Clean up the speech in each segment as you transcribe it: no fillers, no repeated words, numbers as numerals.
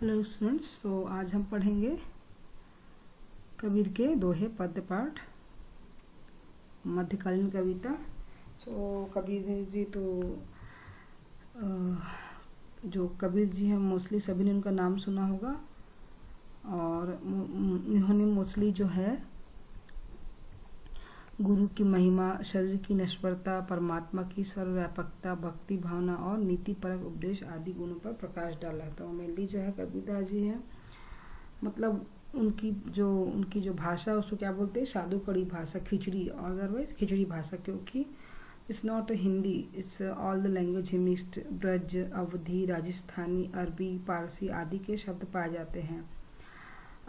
Hello students, तो आज हम पढ़ेंगे कबीर के दोहे पद्य पाठ मध्यकालीन कविता। कबीर जी तो जो कबीर जी हैं मोस्टली सभी ने उनका नाम सुना होगा और इन्होंने मोस्टली जो है गुरु की महिमा, शरीर की नश्वरता, परमात्मा की सर्वव्यापकता, भक्ति भावना और नीति परक उपदेश आदि गुणों पर प्रकाश डाला। तो मेनली जो है कबीरदास जी है, मतलब उनकी जो भाषा उसको क्या बोलते हैं, साधु कड़ी भाषा, खिचड़ी, और अदरवाइज खिचड़ी भाषा, क्योंकि it's not Hindi, it's all the language he mixed. Braj, Awadhi, Rajasthani, Arabi, Parsi आदि के शब्द पाए जाते हैं।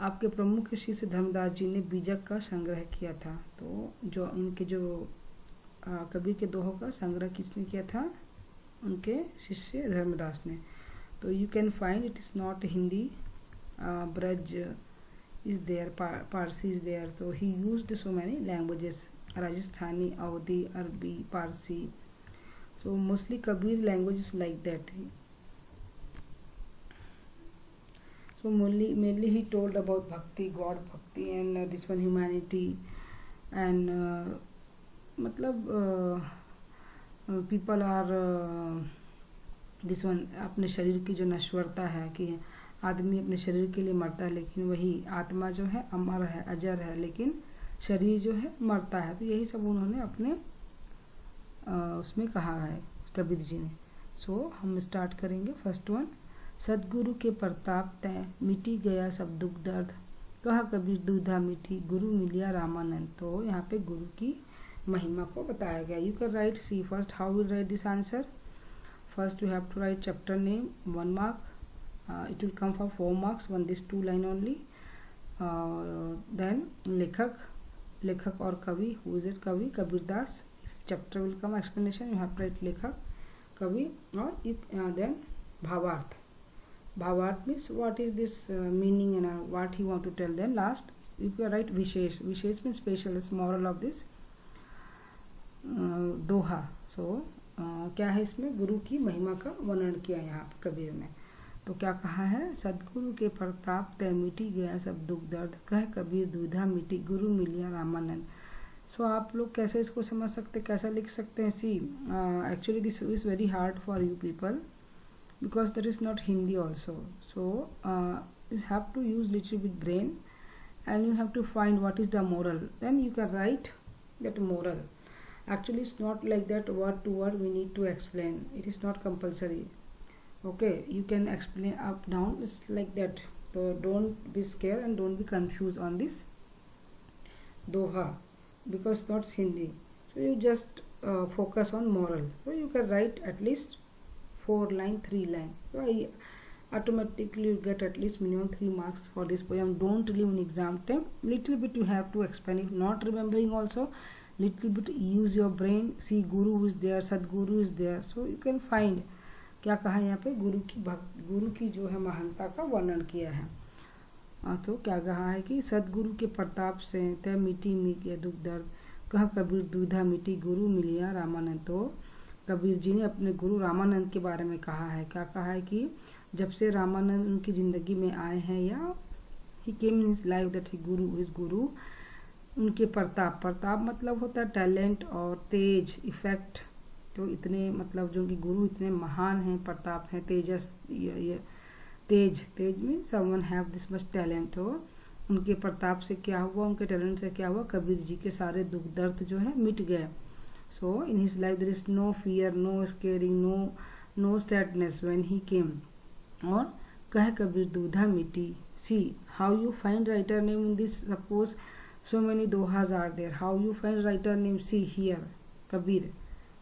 आपके प्रमुख शिष्य धर्मदास जी ने बीजक का संग्रह किया था। तो जो इनके कबीर के दोहों का संग्रह किसने किया था? उनके शिष्य धर्मदास ने। तो you can find it is not Hindi, Braj is there, Parsi is there. तो he used so many languages, Rajasthani, Awadhi, Arabi, Parsi. So mostly Kabir language is like that. So mainly he told about bhakti, God bhakti, and this one humanity, and people are this one अपने शरीर की जो नश्वरता है कि आदमी अपने शरीर के लिए मरता है, लेकिन वही आत्मा जो है अमर है, अजर है, लेकिन शरीर जो है मरता है। तो यही सब उन्होंने अपने उसमें कहा है कबीर जी ने। सो हम स्टार्ट करेंगे। फर्स्ट वन, सदगुरु के प्रताप तय मिटी गया सब दुख दर्द, कहा कबीर दूधा मीठी गुरु मिलिया रामानंद। तो यहाँ पे गुरु की महिमा को बताया गया। You can write, see first how will write this answer. First you have to write chapter name, 1 mark. It will come for 4 marks, this 2 line only. Then लेखक और कवि, who is it? कवि Kabirdas. Chapter will come explanation, you have to write लेखक, कवि, और then भावार्थ. भावार्थ means what is this meaning and what he want to tell. Then last you can write wishes. Wishes means special, is moral of this Doha. So क्या है इसमें? गुरु की महिमा का वर्णन किया यहाँ कबीर ने। तो क्या कहा है? सदगुरु के प्रताप तय मिटी गया सब दुख दर्द, कह कबीर दूधा मिटी गुरु मिलिया रामानंद। सो आप लोग कैसे इसको समझ सकते, कैसा लिख सकते हैं? See actually this is very hard for you people because that is not Hindi also. So you have to use little bit brain and you have to find what is the moral, then you can write that moral. Actually it's not like that word to word we need to explain, it is not compulsory. Okay, you can explain up down, it's like that. So don't be scared and don't be confused on this doha because it's not Hindi. So you just focus on moral. So you can write at least 4 line, 3 line. So automatically you get at least minimum 3 marks for this poem. Don't leave in exam time. Little bit you have to explain. If not remembering also, little bit use your brain. See, Guru is there, Sadguru is there. So you can find. क्या कहा यहाँ पे? गुरु की जो है महानता का वर्णन किया है। तो क्या कहा है कि सदगुरु के प्रताप से तय मिटी मिट दुख दर्द, कह कबीर दूधा मिटी गुरु मिलिया रामानंद। तो कबीर जी ने अपने गुरु रामानंद के बारे में कहा है। क्या कहा है कि जब से रामानंद उनकी जिंदगी में आए हैं, या he came in his life that he guru is गुरु, उनके प्रताप मतलब होता है टैलेंट और तेज, इफेक्ट। तो इतने मतलब जो कि गुरु इतने महान हैं, प्रताप हैं, तेजस, tej mean someone have this much talent हो। उनके प्रताप से क्या हुआ, उनके टैलेंट से क्या हुआ? कबीर जी के सारे दुख दर्द जो है मिट गए। So in his life there is no fear, no scaring, no sadness when he came. और कह कबीर दूधा मिटी। See how you find writer name in this, suppose so many dohas are there, how you find writer name? See here, Kabir.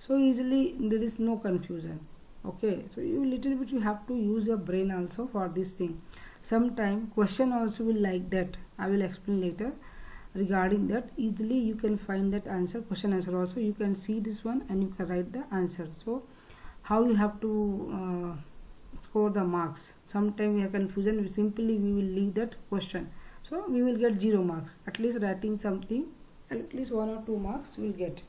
So easily there is no confusion. Okay, so you little bit you have to use your brain also for this thing. Sometime question also will like that, I will explain later regarding that. Easily you can find that answer, question answer also. You can see this one and you can write the answer. So how you have to score the marks? Sometime we have confusion, simply we will leave that question. So we will get 0 marks. At least writing something, at least 1 or 2 marks we will get.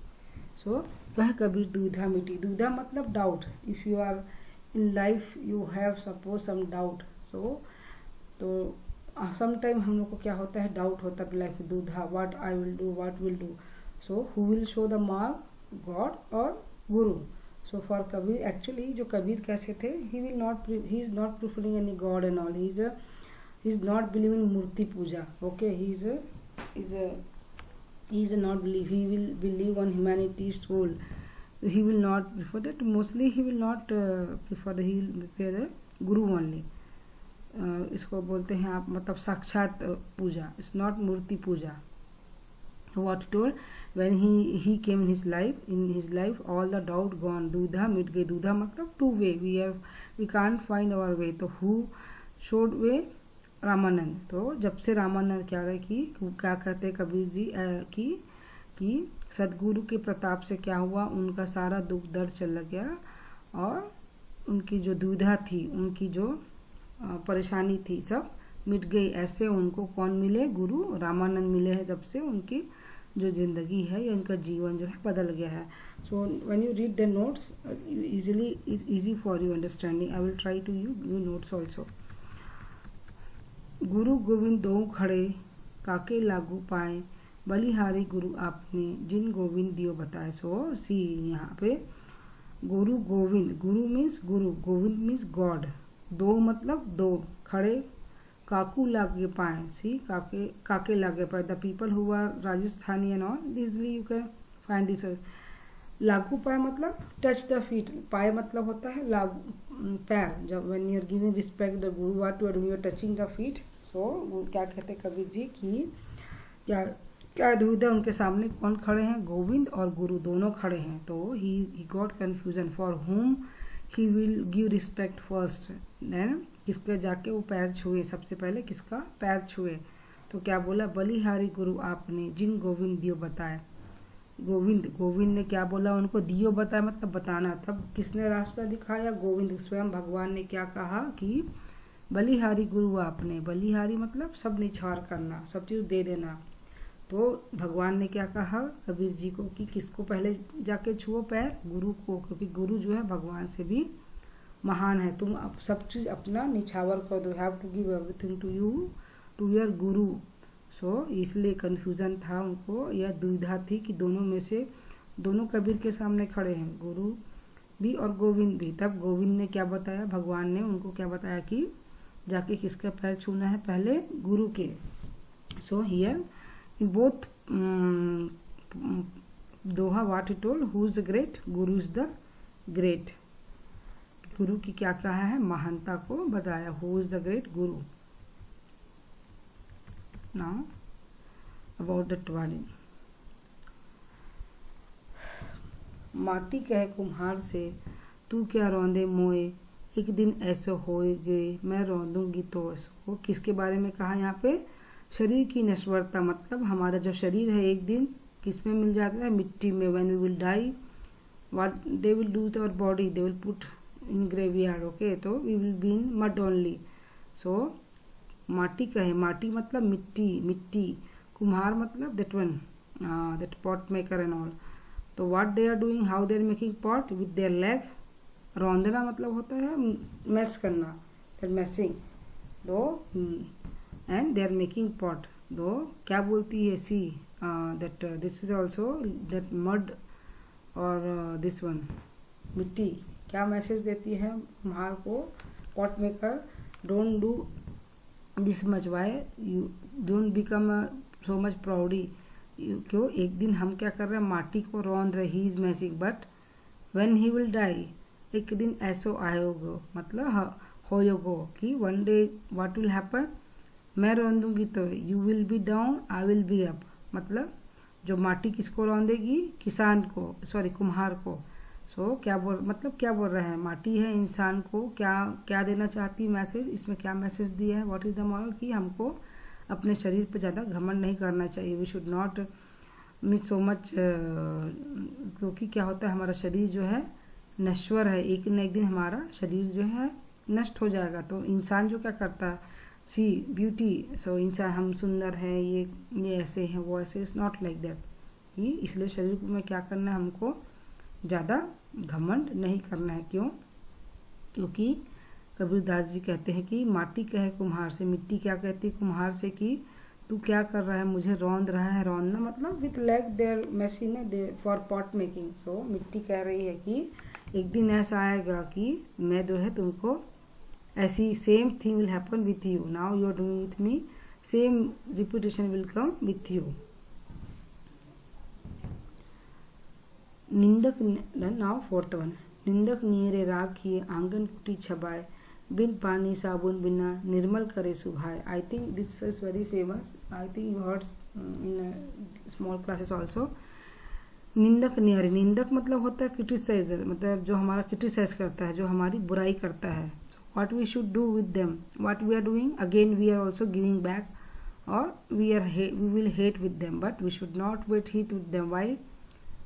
So कह कबीर दूधा मिटी. दूधा मतलब doubt. If you are in life, you have suppose some doubt. So तो some time हम लोग को क्या होता है, डाउट होता है लाइफ दूधा, what I will do, what will do. So who will show the mark, God और guru. So for Kabir actually जो कबीर कैसे थे, he is not preferring any god and all, he is not believe in मूर्ति पूजा. Okay, he is not believe, he will believe on humanity's soul. He will not prefer that, mostly he will not prefer the, he will prefer the guru only. इसको बोलते हैं आप मतलब साक्षात पूजा, it's not murti puja. What he told, when he came in his life all the doubt gone, दूधा मिट गई. दूधा मतलब two way, we can't find our way. तो who showed way, रामानंद. तो जब से रामानंद क्या कहते कबीर जी कि सदगुरु के प्रताप से क्या हुआ, उनका सारा दुख दर्द चला गया और उनकी जो दुविधा थी, उनकी जो परेशानी थी, सब मिट गई. ऐसे उनको कौन मिले, गुरु रामानंद मिले हैं. तब से उनकी जो जिंदगी है या उनका जीवन जो है बदल गया है. So when you read the notes is easy for you understanding. I will try to you notes also. गुरु गोविंद दो खड़े, काके लागू पाए, बलिहारी गुरु आपने, जिन गोविंद दियो बताए. सो सी यहाँ पे गुरु गोविंद, गुरु मीन्स गुरु, गोविंद मीन्स गॉड. दो मतलब दो, खड़े काकू लागे पाए, सी काके लागे पाए. The people who are Rajasthani and all easily you can find this. लागू पाए मतलब टच द फीट, पाए मतलब होता है लागू पैर. जब when you are giving respect the guru, what you are touching the feet. So वो क्या कहते हैं कबीर जी की क्या दुविधा, उनके सामने कौन खड़े हैं, गोविंद और गुरु दोनों खड़े हैं. तो he got confusion for whom he will give respect first. Then किसके जाके वो पैर छुए, सबसे पहले किसका पैर छुए. तो क्या बोला, बलिहारी गुरु आपने, जिन गोविंद दियो बताए. गोविंद ने क्या बोला उनको, दियो बताया मतलब बताना. तब किसने रास्ता दिखाया, गोविंद. स्वयं भगवान ने क्या कहा कि बलिहारी गुरु आपने. बलिहारी मतलब सब निछावर करना, सब चीज दे देना. तो भगवान ने क्या कहा कबीर जी को कि किसको पहले जाके छुओ पैर, गुरु को, क्योंकि गुरु जो है भगवान से भी महान है. तुम अब सब चीज अपना निछावर कर दो. Have to give everything to you, to your guru. So इसलिए कंफ्यूजन था उनको, यह दुविधा थी कि दोनों में से दोनों कबीर के सामने खड़े हैं, गुरु भी और गोविंद भी. तब गोविंद ने क्या बताया, भगवान ने उनको क्या बताया कि जाके किसका पैर छूना है, पहले गुरु के. So here in both doha what he told, who is the great, guru is the great. गुरु की क्या कहा है, महानता को बताया. Who is the great, guru. Now about the ट्वालिन. माटी कहे कुम्हार से, तू क्या रौंदे मोए, एक दिन ऐसे होए गए, मैं रौंदूंगी तो ऐसो. किसके बारे में कहा यहाँ पे, शरीर की नश्वरता. मतलब हमारा जो शरीर है एक दिन किस में मिल जाता है, मिट्टी में. When we will die, what they will do with our body, they will put in graveyard. Okay, तो we will be in mud only. So माटी कहे, माटी मतलब मिट्टी. कुम्हार मतलब that one, that pot maker and all. तो what they are doing, how they are making pot with their leg. रौंदना मतलब होता है मैश करना, दैट मैशिंग. दो and they are making pot. दो क्या बोलती है, see that this is also that mud और दिस वन मिट्टी क्या मैसेज देती है कुम्हार को, pot maker, don't do this much, why you don't become so much proudy. क्यों, एक दिन हम क्या कर रहे हैं, माटी को रौंद रहे. He is messing, but when he will die, एक दिन ऐसो आयोगो मतलब होयोगो कि one day what will happen, मैं रौंदूंगी तो you will be down, I will be up. मतलब जो माटी किसको रौंदेगी, किसान को, सॉरी कुम्हार को. सो क्या बोल रहे हैं, माटी है इंसान को क्या देना चाहती मैसेज, इसमें क्या मैसेज दिया है, व्हाट इज द मॉरल, कि हमको अपने शरीर पर ज़्यादा घमंड नहीं करना चाहिए. We should not meet so much, क्योंकि क्या होता है हमारा शरीर जो है नश्वर है, एक न एक दिन हमारा शरीर जो है नष्ट हो जाएगा. तो इंसान जो क्या करता है, सी ब्यूटी, सो इंसान हम सुंदर हैं, ये ऐसे हैं, वो ऐसे, इज नॉट लाइक दैट. कि इसलिए शरीर में क्या करना है, हमको ज़्यादा घमंड नहीं करना है. क्यों, क्योंकि कबीरदास जी कहते हैं कि माटी कहे कुम्हार से, मिट्टी क्या कहती है कुम्हार से कि तू क्या कर रहा है, मुझे रौंद रहा है। रौंदना मतलब विथ लेग देयर मशीन है दे फॉर पॉट मेकिंग। सो मिट्टी कह रही है कि एक दिन ऐसा आएगा कि मैं जो है तुमको ऐसी same thing will happen with you, now you are doing with me, same repetition will come with you. निंदक नाउ फोर्थ वन, निंदक नीरे राखिए आंगन कुटी छबाए, बिन पानी साबुन बिना निर्मल करे सुभाए। I think this is very famous, I think you heard in small classes also. निंदक नियरे, निंदक मतलब होता है क्रिटिसाइजर, मतलब जो हमारा क्रिटिसाइज करता है, जो हमारी बुराई करता है। What we should do with them, what we are doing, again we are also giving back, और we will hate with them, but we should not wait heat with them. Why?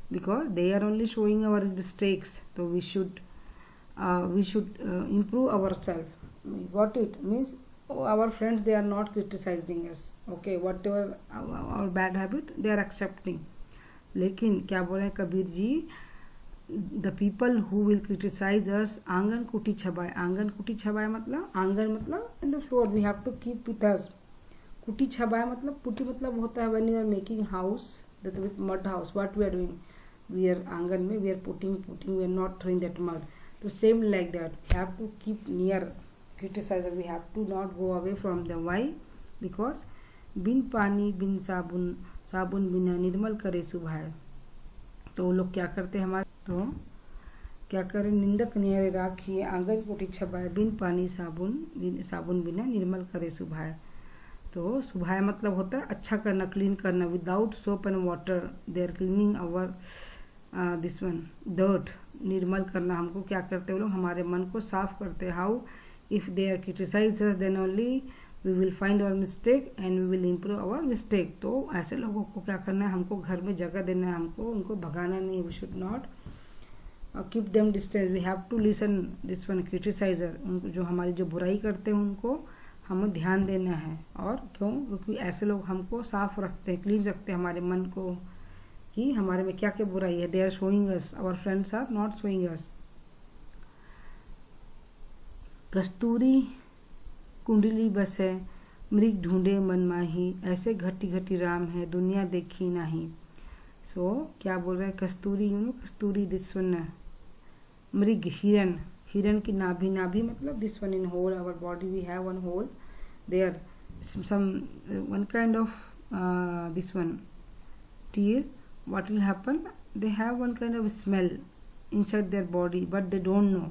because they are only showing our mistakes, so we should improve ourselves. Got it? Means our friends, they are not criticizing us, okay, whatever our bad habit they are accepting. लेकिन क्या बोल रहे हैं Kabir ji, the people who will criticize us, आंगन कुटी छबाए। आंगन कुटी छबाए मतलब, आंगन मतलब in the floor we have to keep with us। कुटी छबाए मतलब, कुटी मतलब होता है when you are making house, that with mud house, what we are doing, we are आंगन में we are putting, we are not throwing that mud. So same like that, we have to keep near criticizer, we have to not go away from them. Why? Because बिन पानी बिन साबुन, साबुन बिना निर्मल करे सुभाए। तो वो लोग क्या करते हैं हमारे, तो क्या करें, निंदक नियरे राखिए आंगन कुटी छबाए, बिन पानी साबुन बिना निर्मल करे सुभाए। तो सुभाए मतलब होता है अच्छा करना, क्लीन करना। Without soap and water they are cleaning our this one dirt. निर्मल करना, हमको क्या करते हैं वो लोग, हमारे मन को साफ करते हैं। How? If they are criticize us then only we will find our mistake and we will improve our mistake. तो ऐसे लोगों को क्या करना है, हमको घर में जगह देना है, हमको उनको भगाना नहीं। We should not keep them distance, we have to listen this one criticiser. उनको जो हमारी जो बुराई करते हैं उनको हमें ध्यान देना है। और क्यों? क्योंकि ऐसे लोग हमको साफ रखते हैं, क्लीन रखते हैं हमारे मन को, कि हमारे में क्या क्या बुराई है। They are showing us, our friends are not showing us. कस्तूरी कुंडली बसे, मृग ढूंढे मन माही, ऐसे घटी घटी राम है दुनिया देखी नहीं। सो क्या बोल रहे हैं, कस्तूरी, कस्तूरी दिस वन, मृग हिरन, हिरन की नाभि, नाभि मतलब this one in whole our body we have one hole, there some one kind of this one tear, what will happen, they have one kind of smell inside their body but they don't know,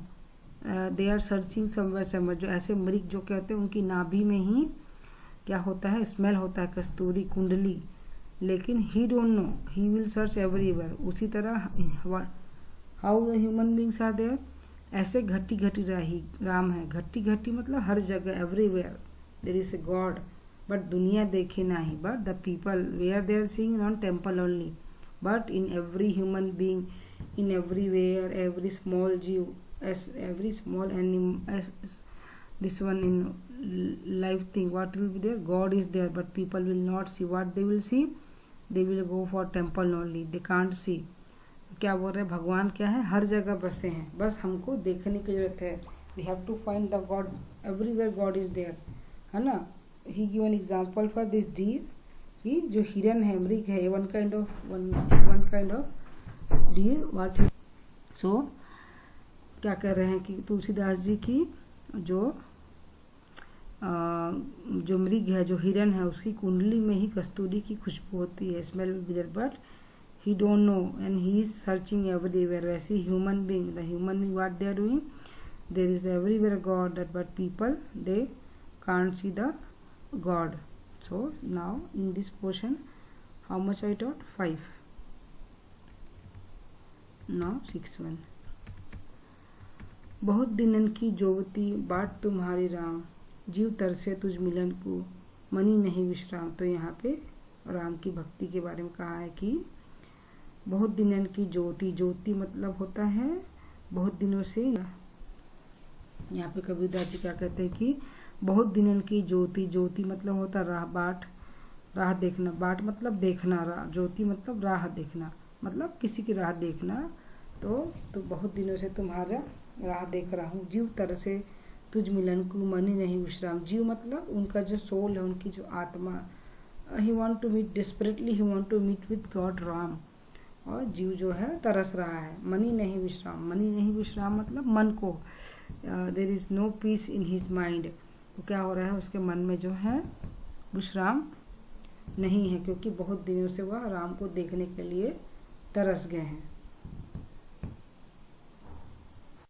they are searching somewhere। जो ऐसे मृग जो कहते हैं उनकी नाभि में ही क्या होता है, स्मेल होता है कस्तूरी कुंडली, लेकिन he don't know, he will search everywhere. उसी तरह how the human beings are there, ऐसे घटी घटी राम है। घटी घटी मतलब हर जगह, everywhere there is a god, but दुनिया देखे नहीं। But the people where they are seeing on temple only, but in every human being, in everywhere, every small jeev, every small animal, this one in life thing, what will be there, God is there, but people will not see. What they will see, they will go for temple only, they can't see। क्या बोल रहे हैं, भगवान क्या है, हर जगह बसे हैं, बस हमको देखने की जरूरत है। we have to find the God, everywhere God is there, है ना। he give an example for this deer, कि जो हिरन है, मृग है, one kind of deer, what so क्या कह रहे हैं कि तुलसीदास जी की जो मृग है, जो हिरन है, उसकी कुंडली में ही कस्तूरी की खुशबू होती है, smell will, but he don't know and he is searching everywhere. वैसे human being, the human being what they are doing, there is everywhere God, that but people they can't see the God. So now in this portion how much I taught, 5, now 6 1। बहुत दिनन की जोवती बाट तुम्हारी राम, जीव तरसे तुझ मिलन को money नहीं विश्राम। तो यहाँ पे राम की भक्ति के बारे में कहा है कि बहुत दिनन की ज्योति, ज्योति मतलब होता है बहुत दिनों से। यहाँ पे कबीरदास जी क्या कहते हैं कि बहुत दिनन की ज्योति, ज्योति मतलब होता राह, बाट, राह देखना, बाट मतलब देखना, ज्योति मतलब राह देखना, मतलब किसी की राह देखना। तो बहुत दिनों से तुम्हारा राह देख रहा हूँ। जीव तरसे तुझ मिलन को मनी नहीं विश्राम। जीव मतलब उनका जो सोल है, उनकी जो आत्मा, he want to meet desperately, he want to meet with God Ram. और जीव जो है तरस रहा है, मनी नहीं विश्राम। मनी नहीं विश्राम मतलब मन को, there is no peace in his mind. तो क्या हो रहा है, उसके मन में जो है विश्राम नहीं है, क्योंकि बहुत दिनों से वह राम को देखने के लिए तरस गए हैं।